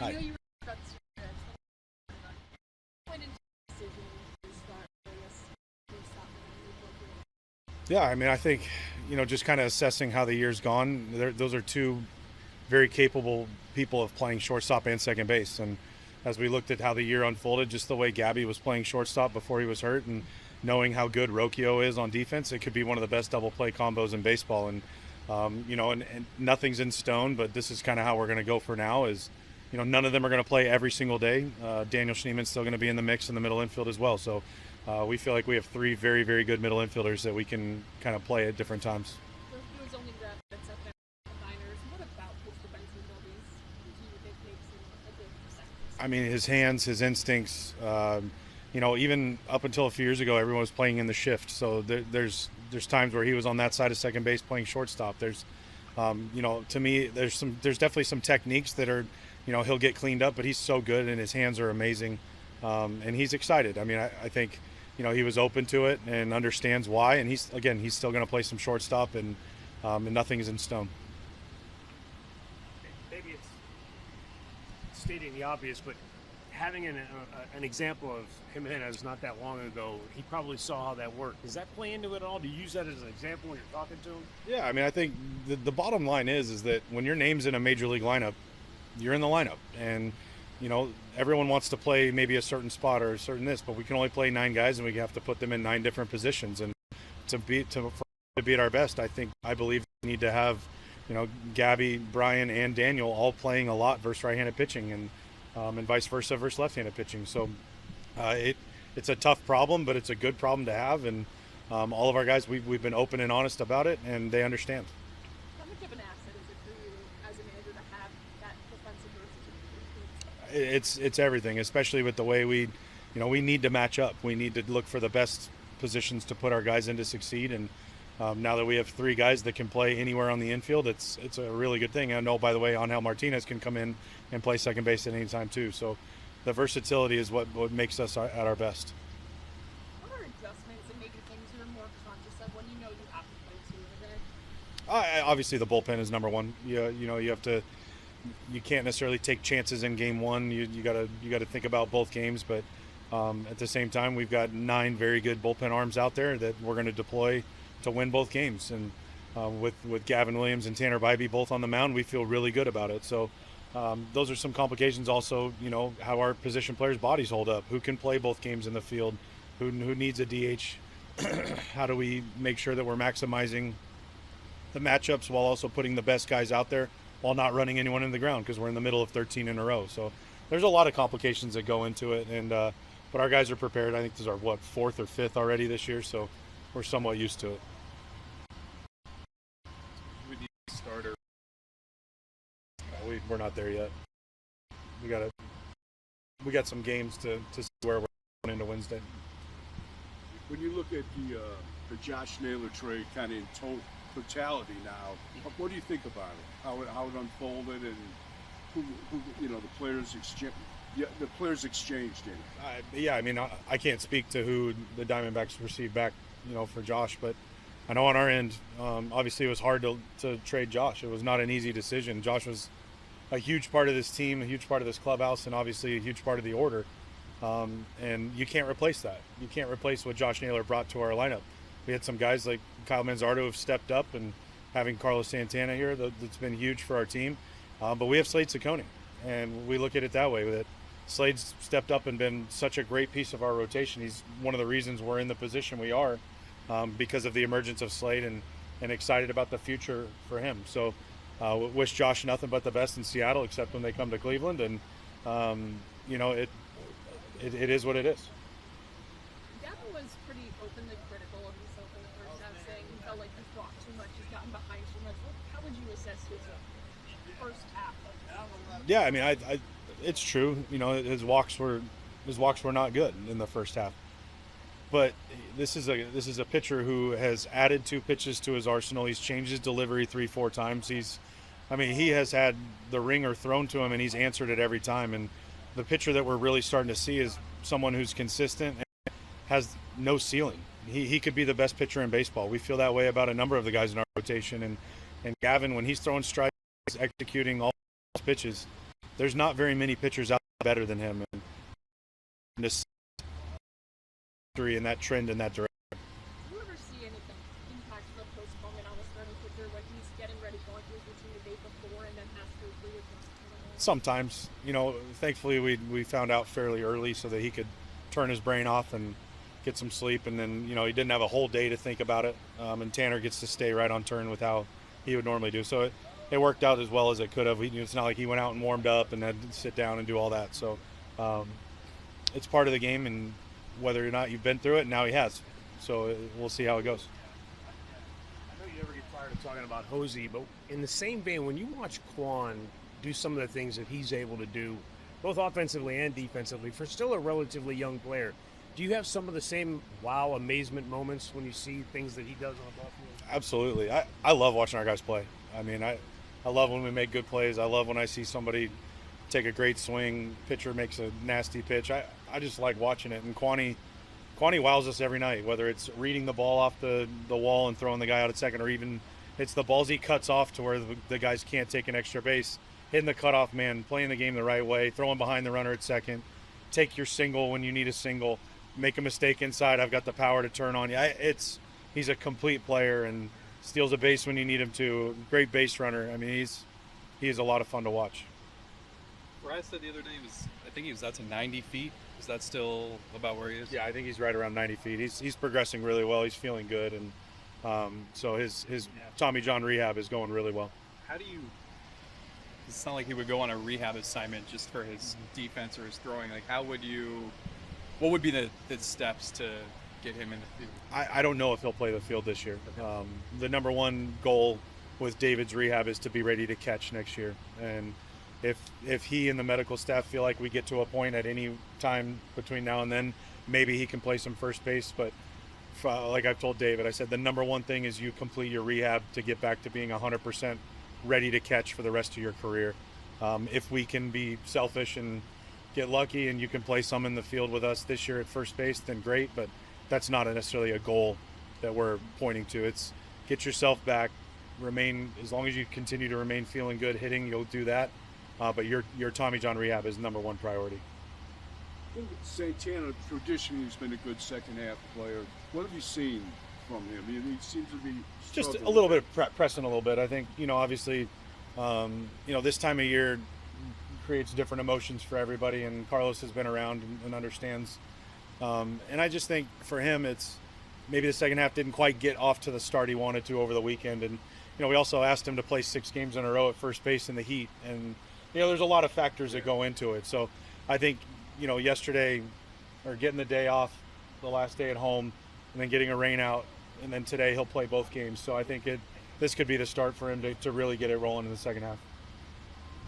I know you were about to point into the decision to start, I guess, stop Yeah, I mean, I think, just kind of assessing how the year's gone, those are two very capable people of playing shortstop and second base. And as we looked at how the year unfolded, just the way Gabby was playing shortstop before he was hurt and knowing how good Rocchio is on defense, it could be one of the best double play combos in baseball. And, and nothing's in stone, but this is kind of how we're going to go for now is, none of them are going to play every single day. Daniel Schneeman's still going to be in the mix in the middle infield as well. So we feel like we have three very, very good middle infielders that we can kind of play at different times. It was only that that's up there minors. What about his defensive abilities do you think makes him a good second? I mean, his hands, his instincts. Even up until a few years ago, everyone was playing in the shift. So there's times where he was on that side of second base playing shortstop. There's, to me, there's definitely some techniques that are, he'll get cleaned up, but he's so good and his hands are amazing, and he's excited. I mean, I think, he was open to it and understands why, and he's still going to play some shortstop, and nothing is in stone. Maybe it's stating the obvious, but having an example of Jimenez not that long ago, he probably saw how that worked. Does that play into it at all? Do you use that as an example when you're talking to him? Yeah, I mean, I think the bottom line is that when your name's in a major league lineup, you're in the lineup, and everyone wants to play maybe a certain spot or a certain this, but we can only play 9 guys, and we have to put them in 9 different positions. And to be at our best, I believe we need to have, Gabby, Brian, and Daniel all playing a lot versus right-handed pitching, and vice versa versus left-handed pitching. So it's a tough problem, but it's a good problem to have, and all of our guys, we've been open and honest about it, and they understand. How much of an asset is it for you as a manager to have that defensive versatility? It's everything, especially with the way we need to match up. We need to look for the best positions to put our guys in to succeed. And now that we have 3 guys that can play anywhere on the infield, it's a really good thing. I know, by the way, Angel Martinez can come in and play second base at any time too. So the versatility is what makes us at our best. What are adjustments and maybe things you're more conscious of when you have to play 2 in a day? Obviously, the bullpen is number one. You have to. You can't necessarily take chances in game one. You gotta think about both games, but at the same time, we've got 9 very good bullpen arms out there that we're going to deploy to win both games. And with Gavin Williams and Tanner Bybee both on the mound, we feel really good about it. So those are some complications. Also, how our position players' bodies hold up. Who can play both games in the field? Who needs a DH? How do we make sure that we're maximizing the matchups while also putting the best guys out there, while not running anyone in the ground, because we're in the middle of 13 in a row. So there's a lot of complications that go into it, and but our guys are prepared. I think this is our 4th or 5th already this year, so we're somewhat used to it. With the starter, We're not there yet. We got some games to see where we're going into Wednesday. when you look at the Josh Naylor trade kind of in totality now, what do you think about it? How it unfolded, and who the players exchanged in it? Yeah, I mean, I can't speak to who the Diamondbacks received back, for Josh, but I know on our end, obviously it was hard to trade Josh. It was not an easy decision. Josh was a huge part of this team, a huge part of this clubhouse, and obviously a huge part of the order. And you can't replace that. You can't replace what Josh Naylor brought to our lineup. We had some guys like Kyle Manzardo who have stepped up, and having Carlos Santana here, that's been huge for our team. But we have Slade Ciccone, and we look at it that way. That Slade's stepped up and been such a great piece of our rotation. He's one of the reasons we're in the position we are, because of the emergence of Slade, and excited about the future for him. So wish Josh nothing but the best in Seattle, except when they come to Cleveland. And it is what it is. Gavin was pretty openly critical of himself in the first half, saying he felt like he's walked too much, he's gotten behind too much. How would you assess his first half? Yeah, I mean, it's true. His walks were not good in the first half. But this is a pitcher who has added 2 pitches to his arsenal. He's changed his delivery 3-4 times. He has had the ringer thrown to him, and he's answered it every time. And the pitcher that we're really starting to see is someone who's consistent and has no ceiling. He could be the best pitcher in baseball. We feel that way about a number of the guys in our rotation. And Gavin, when he's throwing strikes, he's executing all his pitches, there's not very many pitchers out there better than him, and this and that trend in that direction. Do you ever see any impact of the postponement on the starting pitcher when he's getting ready, going through his routine the day before, and then has to readjust? Sometimes, thankfully we found out fairly early so that he could turn his brain off and get some sleep, and then he didn't have a whole day to think about it, and Tanner gets to stay right on turn with how he would normally do. So it worked out as well as it could have. It's not like he went out and warmed up and had to sit down and do all that. So it's part of the game, and whether or not you've been through it, now he has. So we'll see how it goes. I know you never get tired of talking about Hosey, but in the same vein, when you watch Quan do some of the things that he's able to do, both offensively and defensively, for still a relatively young player, do you have some of the same wow, amazement moments when you see things that he does on the ball field? Absolutely. I love watching our guys play. I mean, I love when we make good plays. I love when I see somebody take a great swing, pitcher makes a nasty pitch. I just like watching it. And Kwani wows us every night, whether it's reading the ball off the wall and throwing the guy out at second, or even it's the balls he cuts off to where the guys can't take an extra base, hitting the cutoff man, playing the game the right way, throwing behind the runner at second, take your single when you need a single, make a mistake inside, I've got the power to turn on you. He's a complete player and steals a base when you need him to. Great base runner. I mean, he is a lot of fun to watch. Rise said the other day I think he was out to 90 feet. Is that still about where he is? Yeah, I think he's right around 90 feet. He's progressing really well. He's feeling good, and so his Tommy John rehab is going really well. How do you? It's not like he would go on a rehab assignment just for his defense or his throwing. Like, what would be the steps to get him in the field? I don't know if he'll play the field this year. The number one goal with David's rehab is to be ready to catch next year, and if he and the medical staff feel like we get to a point at any time between now and then, maybe he can play some first base. But like I've told David, I said the number one thing is you complete your rehab to get back to being 100% ready to catch for the rest of your career. If we can be selfish and get lucky and you can play some in the field with us this year at first base, then great, but that's not necessarily a goal that we're pointing to. It's get yourself back, remain, as long as you continue to remain feeling good hitting, you'll do that. But your Tommy John rehab is number one priority. Santana traditionally has been a good second half player. What have you seen from him? He seems to be just a little bit of pressing a little bit. I think obviously this time of year creates different emotions for everybody, and Carlos has been around and understands. And I just think for him, it's maybe the second half didn't quite get off to the start he wanted to over the weekend, and we also asked him to play 6 games in a row at first base in the heat, and there's a lot of factors that go into it. So I think yesterday, or getting the day off, the last day at home, and then getting a rain out, and then today he'll play both games. So I think this could be the start for him to really get it rolling in the second half.